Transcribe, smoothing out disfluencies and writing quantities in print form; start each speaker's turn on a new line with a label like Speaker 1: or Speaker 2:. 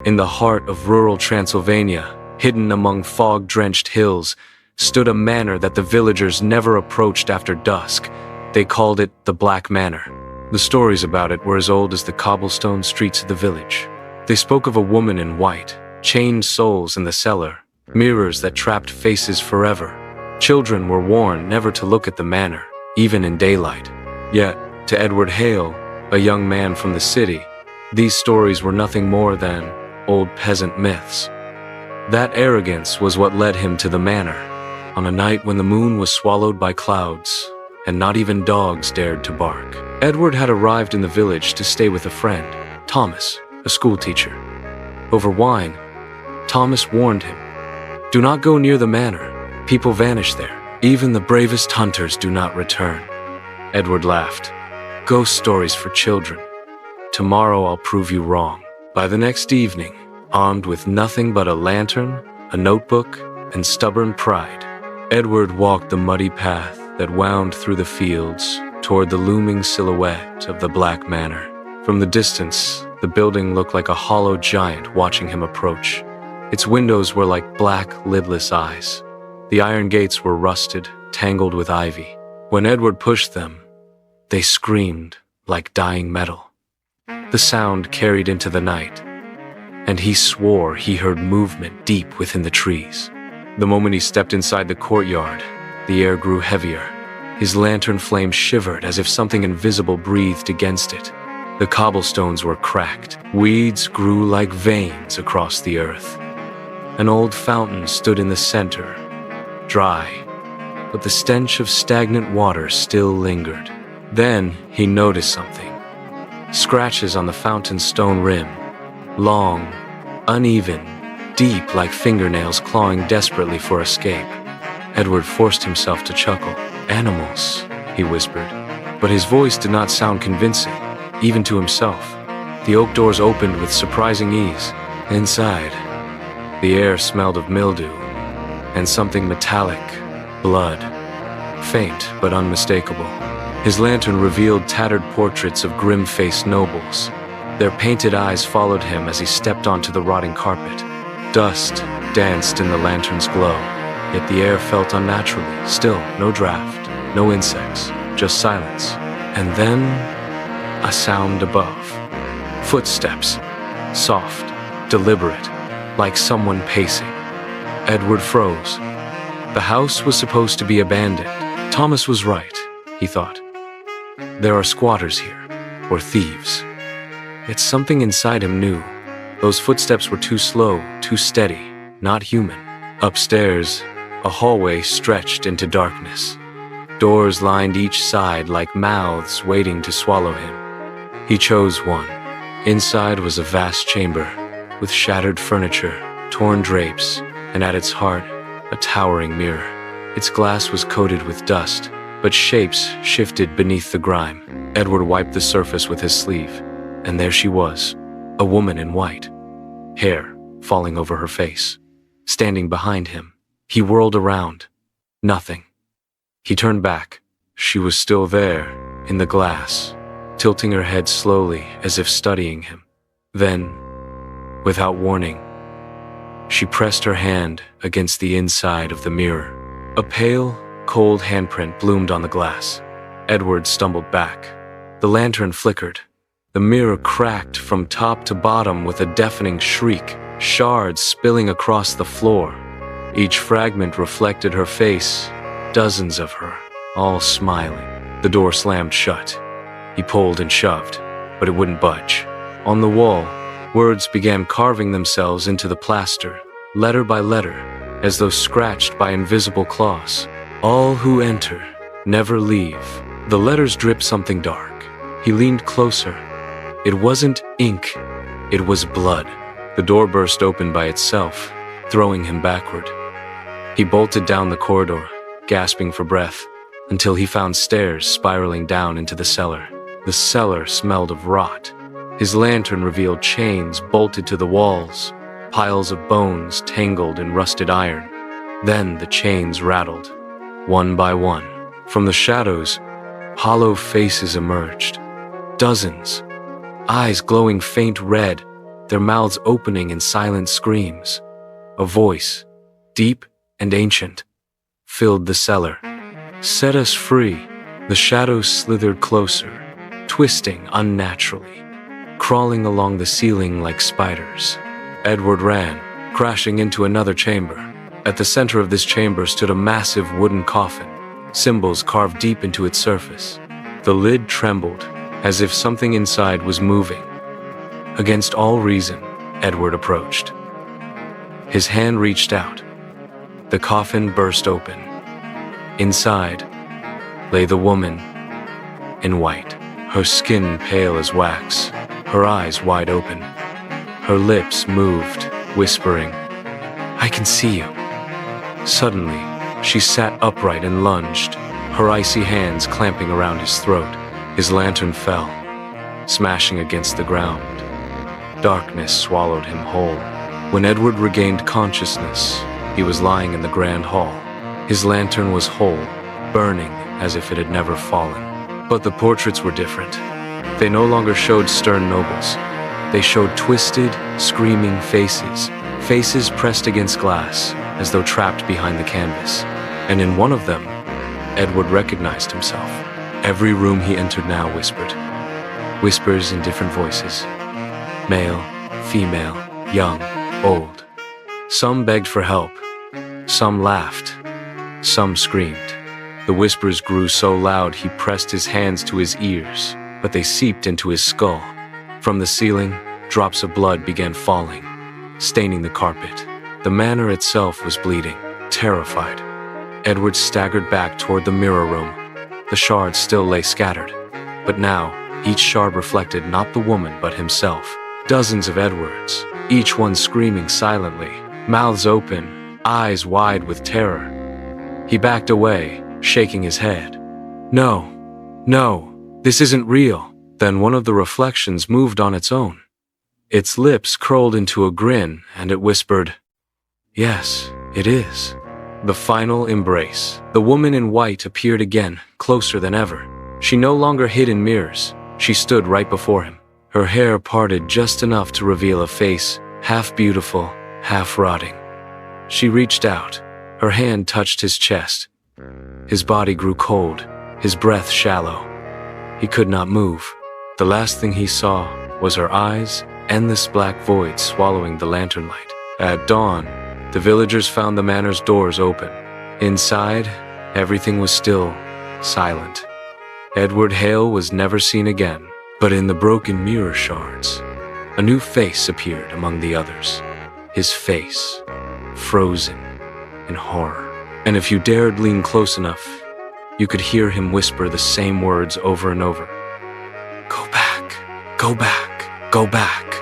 Speaker 1: In the heart of rural Transylvania, hidden among fog-drenched hills, stood a manor that the villagers never approached after dusk. They called it the Black Manor. The stories about it were as old as the cobblestone streets of the village. They spoke of a woman in white, chained souls in the cellar, mirrors that trapped faces forever. Children were warned never to look at the manor, even in daylight. Yet, to Edward Hale, a young man from the city, these stories were nothing more than old peasant myths. That arrogance was what led him to the manor, on a night when the moon was swallowed by clouds, and not even dogs dared to bark. Edward had arrived in the village to stay with a friend, Thomas, a schoolteacher. Over wine, Thomas warned him, "Do not go near the manor. People vanish there. Even the bravest hunters do not return." Edward laughed. "Ghost stories for children. Tomorrow I'll prove you wrong." By the next evening, armed with nothing but a lantern, a notebook, and stubborn pride, Edward walked the muddy path that wound through the fields toward the looming silhouette of the Black Manor. From the distance, the building looked like a hollow giant watching him approach. Its windows were like black, lidless eyes. The iron gates were rusted, tangled with ivy. When Edward pushed them, they screamed like dying metal. The sound carried into the night, and he swore he heard movement deep within the trees. The moment he stepped inside the courtyard, the air grew heavier. His lantern flame shivered as if something invisible breathed against it. The cobblestones were cracked. Weeds grew like veins across the earth. An old fountain stood in the center, dry, but the stench of stagnant water still lingered. Then he noticed something. Scratches on the fountain's stone rim, long, uneven, deep like fingernails clawing desperately for escape. Edward forced himself to chuckle. "Animals," he whispered, but his voice did not sound convincing, even to himself. The oak doors opened with surprising ease. Inside, the air smelled of mildew and something metallic, blood, faint but unmistakable. His lantern revealed tattered portraits of grim-faced nobles. Their painted eyes followed him as he stepped onto the rotting carpet. Dust danced in the lantern's glow, yet the air felt unnaturally still. No draft, no insects, just silence. And then, a sound above. Footsteps, soft, deliberate, like someone pacing. Edward froze. The house was supposed to be abandoned. Thomas was right, he thought. There are squatters here, or thieves. Yet something inside him knew. Those footsteps were too slow, too steady, not human. Upstairs, a hallway stretched into darkness. Doors lined each side like mouths waiting to swallow him. He chose one. Inside was a vast chamber, with shattered furniture, torn drapes, and at its heart, a towering mirror. Its glass was coated with dust, but shapes shifted beneath the grime. Edward wiped the surface with his sleeve, and there she was, a woman in white, hair falling over her face. Standing behind him, he whirled around. Nothing. He turned back. She was still there, in the glass, tilting her head slowly as if studying him. Then, without warning, she pressed her hand against the inside of the mirror. A pale, cold handprint bloomed on the glass. Edward stumbled back. The lantern flickered. The mirror cracked from top to bottom with a deafening shriek, shards spilling across the floor. Each fragment reflected her face, dozens of her, all smiling. The door slammed shut. He pulled and shoved, but it wouldn't budge. On the wall, words began carving themselves into the plaster, letter by letter, as though scratched by invisible claws. All who enter, never leave. The letters dripped something dark. He leaned closer. It wasn't ink, it was blood. The door burst open by itself, throwing him backward. He bolted down the corridor, gasping for breath, until he found stairs spiraling down into the cellar. The cellar smelled of rot. His lantern revealed chains bolted to the walls, piles of bones tangled in rusted iron. Then the chains rattled, one by one. From the shadows, hollow faces emerged. Dozens, eyes glowing faint red, their mouths opening in silent screams. A voice, deep and ancient, filled the cellar. "Set us free." The shadows slithered closer, twisting unnaturally, crawling along the ceiling like spiders. Edward ran, crashing into another chamber. At the center of this chamber stood a massive wooden coffin, symbols carved deep into its surface. The lid trembled, as if something inside was moving. Against all reason, Edward approached. His hand reached out. The coffin burst open. Inside lay the woman in white, her skin pale as wax, her eyes wide open. Her lips moved, whispering, "I can see you." Suddenly, she sat upright and lunged, her icy hands clamping around his throat. His lantern fell, smashing against the ground. Darkness swallowed him whole. When Edward regained consciousness, he was lying in the grand hall. His lantern was whole, burning as if it had never fallen. But the portraits were different. They no longer showed stern nobles. They showed twisted, screaming faces, faces pressed against glass, as though trapped behind the canvas. And in one of them, Edward recognized himself. Every room he entered now whispered. Whispers in different voices. Male, female, young, old. Some begged for help. Some laughed. Some screamed. The whispers grew so loud he pressed his hands to his ears, but they seeped into his skull. From the ceiling, drops of blood began falling, staining the carpet. The manor itself was bleeding. Terrified, Edward staggered back toward the mirror room. The shards still lay scattered, but now each shard reflected not the woman but himself. Dozens of Edwards, each one screaming silently, mouths open, eyes wide with terror. He backed away, shaking his head. No, this isn't real. Then one of the reflections moved on its own. Its lips curled into a grin, and it whispered, "Yes, it is." The final embrace. The woman in white appeared again, closer than ever. She no longer hid in mirrors. She stood right before him. Her hair parted just enough to reveal a face, half beautiful, half rotting. She reached out. Her hand touched his chest. His body grew cold, his breath shallow. He could not move. The last thing he saw was her eyes, endless black void swallowing the lantern light. At dawn, the villagers found the manor's doors open. Inside, everything was still, silent. Edward Hale was never seen again, but in the broken mirror shards, a new face appeared among the others. His face, frozen in horror. And if you dared lean close enough, you could hear him whisper the same words over and over. "Go back, go back, go back."